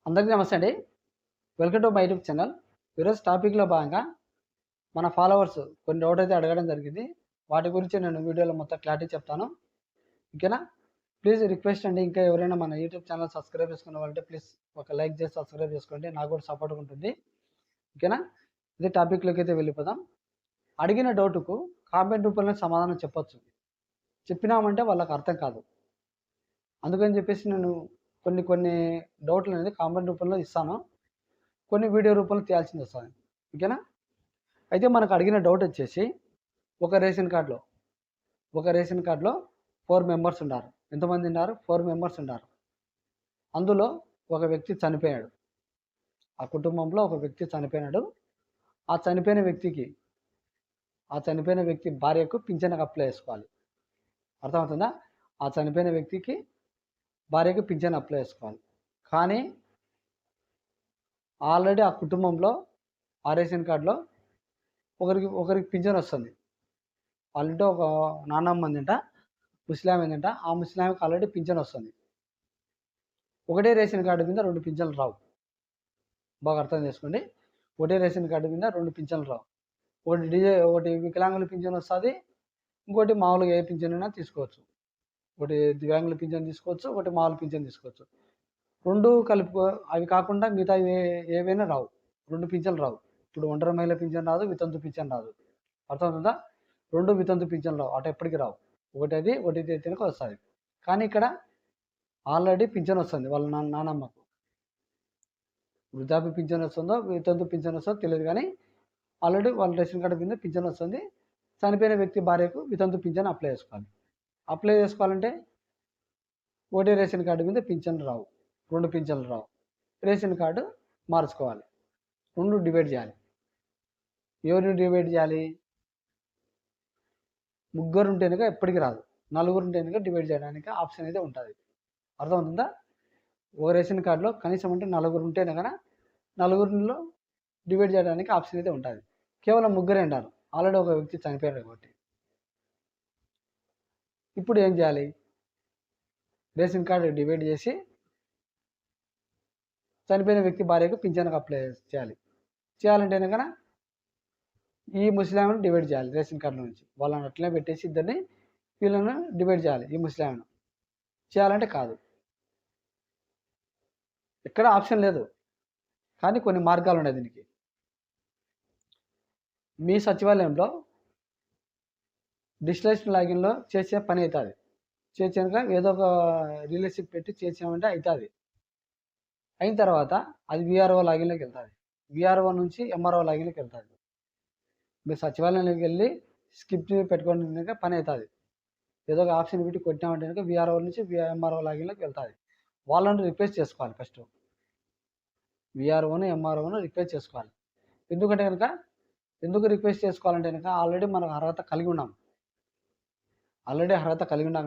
అందరికీ నమస్తే అండి. Welcome to my YouTube channel. ఈరోజు టాపిక్‌లో భాగంగా మన ఫాలోవర్స్ కొన్ని డౌట్ అయితే అడగడం జరిగింది. వాటి గురించి నేను వీడియోలో మొత్తం క్లారిటీ చెప్తాను. ఓకేనా? ప్లీజ్ రిక్వెస్ట్ అండి, ఇంకా ఎవరైనా మన యూట్యూబ్ ఛానల్ సబ్స్క్రైబ్ చేసుకున్న వాళ్ళంటే ప్లీజ్ ఒక లైక్ చేసి సబ్స్క్రైబ్ చేసుకోండి. నాకు కూడా సపోర్ట్‌గా ఉంటుంది. ఓకేనా? ఇదే టాపిక్‌లోకి అయితే వెళ్ళిపోదాం. అడిగిన డౌట్‌కు కామెంట్ రూపంలో సమాధానం చెప్పొచ్చు. చెప్పినామంటే వాళ్ళకి అర్థం కాదు. అందుకని చెప్పేసి నేను కొన్ని కొన్ని డౌట్‌లనేది కామెంట్ రూపంలో ఇస్తాను. కొన్ని వీడియో రూపంలో తీయాల్సింది వస్తుంది. ఓకేనా? అయితే మనకు అడిగిన డౌట్ వచ్చేసి ఒక రేషన్ కార్డులో ఒక రేషన్ కార్డులో 4 మెంబర్స్ ఉన్నారు. ఎంతమంది ఉన్నారు? 4 మెంబర్స్ ఉన్నారు. అందులో ఒక వ్యక్తి చనిపోయాడు. ఆ కుటుంబంలో ఒక వ్యక్తి చనిపోయినాడు. ఆ చనిపోయిన వ్యక్తికి ఆ చనిపోయిన వ్యక్తి భార్యకు పింఛన్‌కి అప్లై చేసుకోవాలి. అర్థమవుతుందా? ఆ చనిపోయిన వ్యక్తికి భార్యకు పింఛన్ అప్లై చేసుకోవాలి. కానీ ఆల్రెడీ ఆ కుటుంబంలో ఆ రేషన్ కార్డులో ఒకరికి పింఛన్ వస్తుంది. వాళ్ళ ఇంట్లో ఒక నాన్నమ్మ ఉందంట, ముసలామె ఉందంట. ఆ ముసలామెకి ఆల్రెడీ పింఛన్ వస్తుంది. ఒకటే రేషన్ కార్డు మీద 2 పింఛన్లు రావు. బాగా అర్థం చేసుకోండి. ఒకటే రేషన్ కార్డు మీద 2 పింఛన్లు రావు. ఒకటి వికలాంగుల పింఛన్ వస్తుంది. ఇంకోటి మామూలుగా ఏ పింఛన్ అయినా తీసుకోవచ్చు. ఒకటి దివ్యాంగుల పింఛన్ తీసుకోవచ్చు. ఒకటి మామూలు పింఛన్ తీసుకోవచ్చు. 2 కలుపుకో అవి కాకుండా మిగతా ఏవైనా రావు. 2 పింఛన్లు రావు. ఇప్పుడు ఒంటరి మహిళ పింఛన్ రాదు, వితంతు పింఛన్ రాదు. అర్థమవుతుందా? 2 వితంతు పింఛన్లు రావు. అటు ఎప్పటికి రావు. ఒకటి తినక వస్తుంది. కానీ ఇక్కడ ఆల్రెడీ పింఛన్ వస్తుంది వాళ్ళ నానమ్మకు. వృద్ధాప్య పింఛన్ వస్తుందో వితంతు పింఛన్ వస్తుందో తెలియదు, కానీ ఆల్రెడీ వాళ్ళ రేషన్ కార్డు కింద పింఛన్ వస్తుంది. చనిపోయిన వ్యక్తి భార్యకు వితంతు పింఛన్ అప్లై చేసుకోవాలి. అప్లై చేసుకోవాలంటే ఒకటే రేషన్ కార్డు మీద పింఛన్లు రావు, 2 పింఛన్లు రావు. రేషన్ కార్డు మార్చుకోవాలి. 2 డివైడ్ చేయాలి. ఎవరిని డివైడ్ చేయాలి? ముగ్గురు ఉంటే కనుక ఎప్పటికీ రాదు. నలుగురు ఉంటే కనుక డివైడ్ చేయడానికి ఆప్షన్ అయితే ఉంటుంది. అర్థమవుతుందా? ఒక రేషన్ కార్డులో కనీసం అంటే నలుగురు ఉంటేనే కనుక నలుగురిలో డివైడ్ చేయడానికి ఆప్షన్ అయితే ఉంటుంది. కేవలం ముగ్గురే ఉంటారు. ఆల్రెడీ ఒక వ్యక్తి చనిపోయారు కాబట్టి. ఇప్పుడు ఏం చేయాలి? రేషన్ కార్డు డివైడ్ చేసి చనిపోయిన వ్యక్తి భార్యకు పింఛన్కి అప్లై చేయాలంటే కనుక ఈ ముస్లింలను డివైడ్ చేయాలి. రేషన్ కార్డుల నుంచి వాళ్ళని అట్లనే పెట్టేసి ఇద్దరిని వీళ్ళను డివైడ్ చేయాలి. ఈ ముస్లింలను చేయాలంటే కాదు, ఎక్కడ ఆప్షన్ లేదు. కానీ కొన్ని మార్గాలు ఉన్నాయి దీనికి. మీ సచివాలయంలో డిజిటలైజ్డ్ లాగిన్లో చేసే పని అవుతుంది. చేసాక ఏదో ఒక రిలేషన్షిప్ పెట్టి చేసామంటే అవుతుంది. అయిన తర్వాత అది విఆర్ఓ లాగిన్లోకి వెళ్తుంది. విఆర్ఓ నుంచి ఎంఆర్ఓ లాగిన్లోకి వెళ్తుంది. మీరు సచివాలయంలోకి వెళ్ళి స్కిప్ పెట్టుకోవడానికి పని అవుతుంది. ఏదో ఒక ఆప్షన్ పెట్టి కొట్టినామంటే కనుక విఆర్ఓ నుంచి ఎంఆర్ఓ లాగిన్లోకి వెళ్తుంది. వాళ్ళని రిక్వెస్ట్ చేసుకోవాలి. ఫస్ట్ విఆర్ఓను ఎంఆర్ఓను రిక్వెస్ట్ చేసుకోవాలి. ఎందుకంటే కనుక ఎందుకు రిక్వెస్ట్ చేసుకోవాలంటే కనుక ఆల్రెడీ మనకు అర్హత కలిగి ఉన్నాం.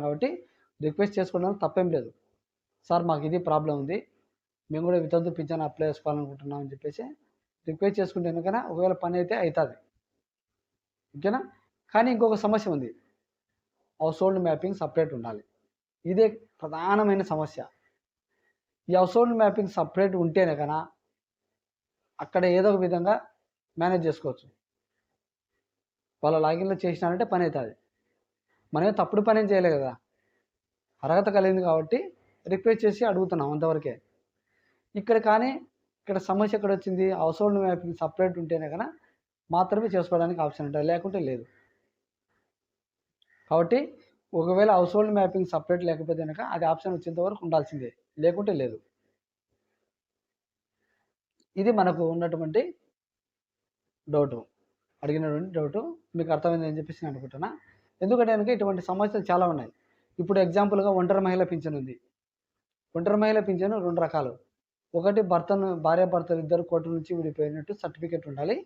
కాబట్టి రిక్వెస్ట్ చేసుకోవడానికి తప్పేం లేదు. సార్ మాకు ఇది ప్రాబ్లం ఉంది, మేము కూడా వితంతు పింఛన్ అప్లై చేసుకోవాలనుకుంటున్నాం అని చెప్పేసి రిక్వెస్ట్ చేసుకుంటే కనుక ఒకవేళ పని అయితే అవుతుంది. ఓకేనా? కానీ ఇంకొక సమస్య ఉంది. హౌస్ హోల్డ్ మ్యాపింగ్ సపరేట్ ఉండాలి. ఇదే ప్రధానమైన సమస్య. ఈ హౌస్ హోల్డ్ మ్యాపింగ్ సపరేట్ ఉంటేనే కన్నా అక్కడ ఏదో ఒక విధంగా మేనేజ్ చేసుకోవచ్చు. వాళ్ళ లాగిన్లో చేసినారంటే పని అవుతుంది. మనమే తప్పుడు పని ఏం చేయలేదు కదా, అర్హత కలిగింది కాబట్టి రిక్వెస్ట్ చేసి అడుగుతున్నాం అంతవరకే. ఇక్కడ సమస్య ఎక్కడ వచ్చింది? హౌస్ హోల్డ్ మ్యాపింగ్ సపరేట్ ఉంటేనే కన్నా మాత్రమే చేసుకోవడానికి ఆప్షన్ ఉంటుంది, లేకుంటే లేదు. కాబట్టి ఒకవేళ హౌస్ హోల్డ్ మ్యాపింగ్ సపరేట్ లేకపోతే కనుక అది ఆప్షన్ వచ్చేంత వరకు ఉండాల్సిందే, లేకుంటే లేదు. ఇది మనకు ఉన్నటువంటి డౌటు, అడిగినటువంటి డౌటు మీకు అర్థమైందని చెప్పేసి నేను అనుకుంటున్నా. ఎందుకంటే కనుక ఇటువంటి సమస్యలు చాలా ఉన్నాయి. ఇప్పుడు ఎగ్జాంపుల్గా ఒంటరి మహిళ పింఛన్ ఉంది. ఒంటరి మహిళ పింఛను 2 రకాలు. ఒకటి భార్యాభర్తలు ఇద్దరు కోర్టు నుంచి విడిపోయినట్టు సర్టిఫికేట్ ఉండాలి.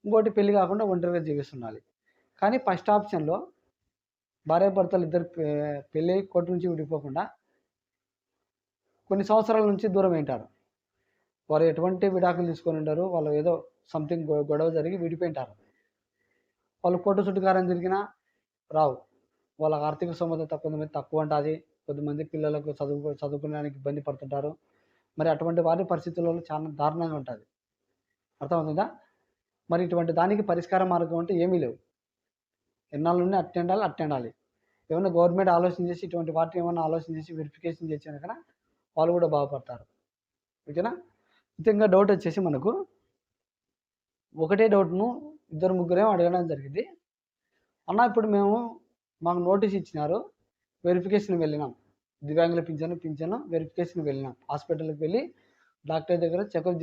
ఇంకోటి పెళ్లి కాకుండా ఒంటరిగా జీవిస్తుండాలి. కానీ ఫస్ట్ ఆప్షన్లో భార్యాభర్తలు ఇద్దరు పెళ్ళి కోర్టు నుంచి విడిపోకుండా కొన్ని సంవత్సరాల నుంచి దూరం ఉంటారు. వారు ఎటువంటి విడాకులు తీసుకొని ఉంటారు, వాళ్ళు ఏదో సంథింగ్ గొడవ జరిగి విడిపోయింటారు. వాళ్ళు కోర్టు చుట్టుకారం తిరిగినా రావు. వాళ్ళ ఆర్థిక స్తోమత కొంతమంది తక్కువ ఉంటుంది. కొంతమంది పిల్లలకు చదువుకోవడానికి ఇబ్బంది పడుతుంటారు. మరి అటువంటి వారి పరిస్థితులలో చాలా దారుణంగా ఉంటుంది. అర్థమవుతుందా? మరి ఇటువంటి దానికి పరిష్కార మార్గం అంటే ఏమీ లేవు. ఎన్నాళ్ళు నుండి అట్టెండాలి. ఏమైనా గవర్నమెంట్ ఆలోచన చేసి ఇటువంటి వాటిని ఏమైనా ఆలోచన చేసి వెరిఫికేషన్ చేసినా కనుక వాళ్ళు కూడా బాగుపడతారు. ఓకేనా? ఇంకా డౌట్ వచ్చేసి మనకు ఒకటే డౌట్ను ఇద్దరు ముగ్గురేమో అడగడం జరిగింది. అన్న ఇప్పుడు మాకు నోటీస్ ఇచ్చినారు, వెరిఫికేషన్ వెళ్ళినాం, దివ్యాంగుల పింఛను వెరిఫికేషన్ వెళ్ళినాం, హాస్పిటల్కి వెళ్ళి డాక్టర్ దగ్గర చెకప్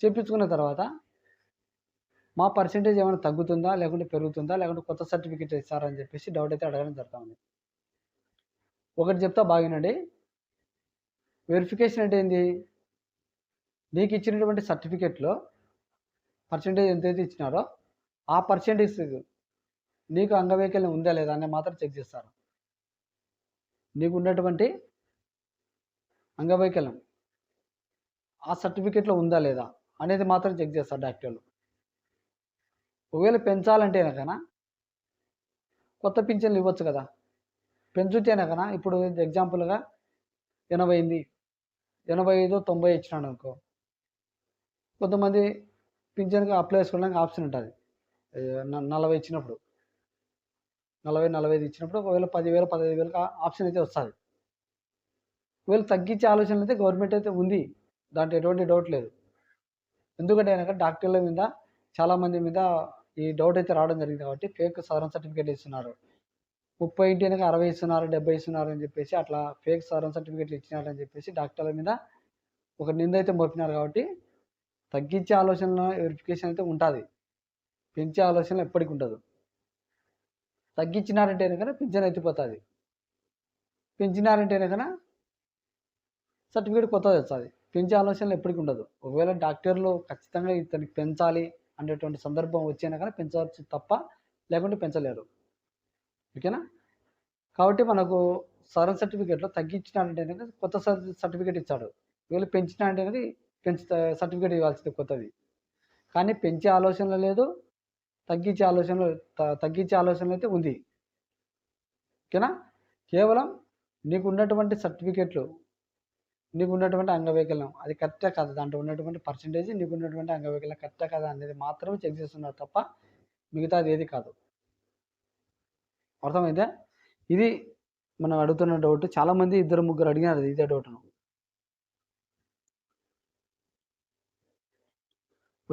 చేయించుకున్న తర్వాత మా పర్సెంటేజ్ ఏమైనా తగ్గుతుందా, లేకుంటే పెరుగుతుందా, లేకుంటే కొత్త సర్టిఫికేట్ ఇస్తారని చెప్పేసి డౌట్ అయితే అడగడం జరుగుతూ ఉంది. ఒకటి చెప్తా బాగానండి, వెరిఫికేషన్ అంటే ఏంది? నీకు ఇచ్చినటువంటి సర్టిఫికేట్లో పర్సెంటేజ్ ఎంతైతే ఇచ్చినారో ఆ పర్సెంటేజ్ నీకు అంగవైకల్యం ఉందా లేదా అని మాత్రం చెక్ చేస్తారు. నీకు ఉన్నటువంటి అంగవైకల్యం ఆ సర్టిఫికేట్లో ఉందా లేదా అనేది మాత్రం చెక్ చేస్తారు డాక్టర్లు. ఒకవేళ పెంచాలంటే కనుక కొత్త పింఛన్లు ఇవ్వచ్చు కదా. పెంచుతేనే కనుక ఇప్పుడు ఎగ్జాంపుల్గా 80 85 90 ఇచ్చినాడు అనుకో, కొంతమంది పింఛన్కి అప్లై చేసుకోవడానికి ఆప్షన్ ఉంటుంది. 40 ఇచ్చినప్పుడు 40-45 ఇచ్చినప్పుడు ఒకవేళ 10,000 15,000 ఆప్షన్ అయితే వస్తుంది. ఒకవేళ తగ్గించే ఆలోచన అయితే గవర్నమెంట్ అయితే ఉంది, దాంట్లో ఎటువంటి డౌట్ లేదు. ఎందుకంటే కనుక డాక్టర్ల మీద చాలామంది మీద ఈ డౌట్ అయితే రావడం జరిగింది కాబట్టి ఫేక్ సదరన్ సర్టిఫికేట్ ఇస్తున్నారు. 30 ఇంటి కనుక 60 ఇస్తున్నారు, 70 ఇస్తున్నారు అని చెప్పేసి అట్లా ఫేక్ సదరన్ సర్టిఫికేట్లు ఇచ్చినారని చెప్పేసి డాక్టర్ల మీద ఒక నింద అయితే మోపినారు. కాబట్టి తగ్గించే ఆలోచన వెరిఫికేషన్ అయితే ఉంటుంది, పెంచే ఆలోచన ఎప్పటికి ఉండదు. తగ్గించినారంటే కనుక పింఛన్ ఎత్తిపోతుంది, పెంచినారంటే కనుక సర్టిఫికేట్ కొత్తది వస్తుంది. పెంచే ఆలోచనలు ఎప్పటికి ఉండదు. ఒకవేళ డాక్టర్లు ఖచ్చితంగా ఇతనికి పెంచాలి అనేటువంటి సందర్భం వచ్చేనా కానీ పెంచవచ్చు తప్ప, లేకుంటే పెంచలేరు. ఓకేనా? కాబట్టి మనకు సదరన్ సర్టిఫికేట్లో తగ్గించినారంటే కనుక కొత్త సర్టిఫికేట్ ఇచ్చాడు. ఒకవేళ పెంచినారంటే కనుక సర్టిఫికేట్ ఇవ్వాల్సింది కొత్తది. కానీ పెంచే ఆలోచన లేదు, తగ్గించే ఆలోచన అయితే ఉంది. ఓకేనా? కేవలం నీకు ఉన్నటువంటి సర్టిఫికేట్లు, నీకు ఉన్నటువంటి అంగవైకల్యం అది కరెక్టే కదా, దాంట్లో ఉన్నటువంటి పర్సెంటేజ్ నీకు ఉన్నటువంటి అంగవైకల్యం కరెక్టే కదా అనేది మాత్రమే చెక్ చేస్తున్నారు తప్ప మిగతాది ఏది కాదు. అర్థమైందా? ఇది మనం అడుగుతున్న డౌట్. చాలామంది 2-3 అడిగినారు ఇదే డౌట్ను.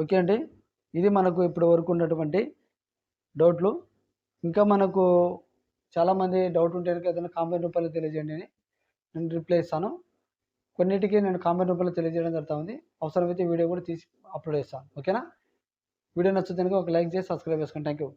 ఓకే అండి, ఇది మనకు ఇప్పటి వరకు ఉన్నటువంటి డౌట్లు. ఇంకా మనకు చాలామంది డౌట్ ఉంటే ఏదైనా కామెంట్ రూపంలో తెలియజేయండి అని నేను రిప్లై ఇస్తాను. కొన్నిటికి నేను కామెంట్ రూపంలో తెలియజేయడం జరుగుతుంది. అవసరమైతే వీడియో కూడా తీసి అప్లోడ్ చేస్తాను. ఓకేనా? వీడియో నచ్చుతుంది ఒక లైక్ చేసి సబ్స్క్రైబ్ చేసుకోండి. Thank you.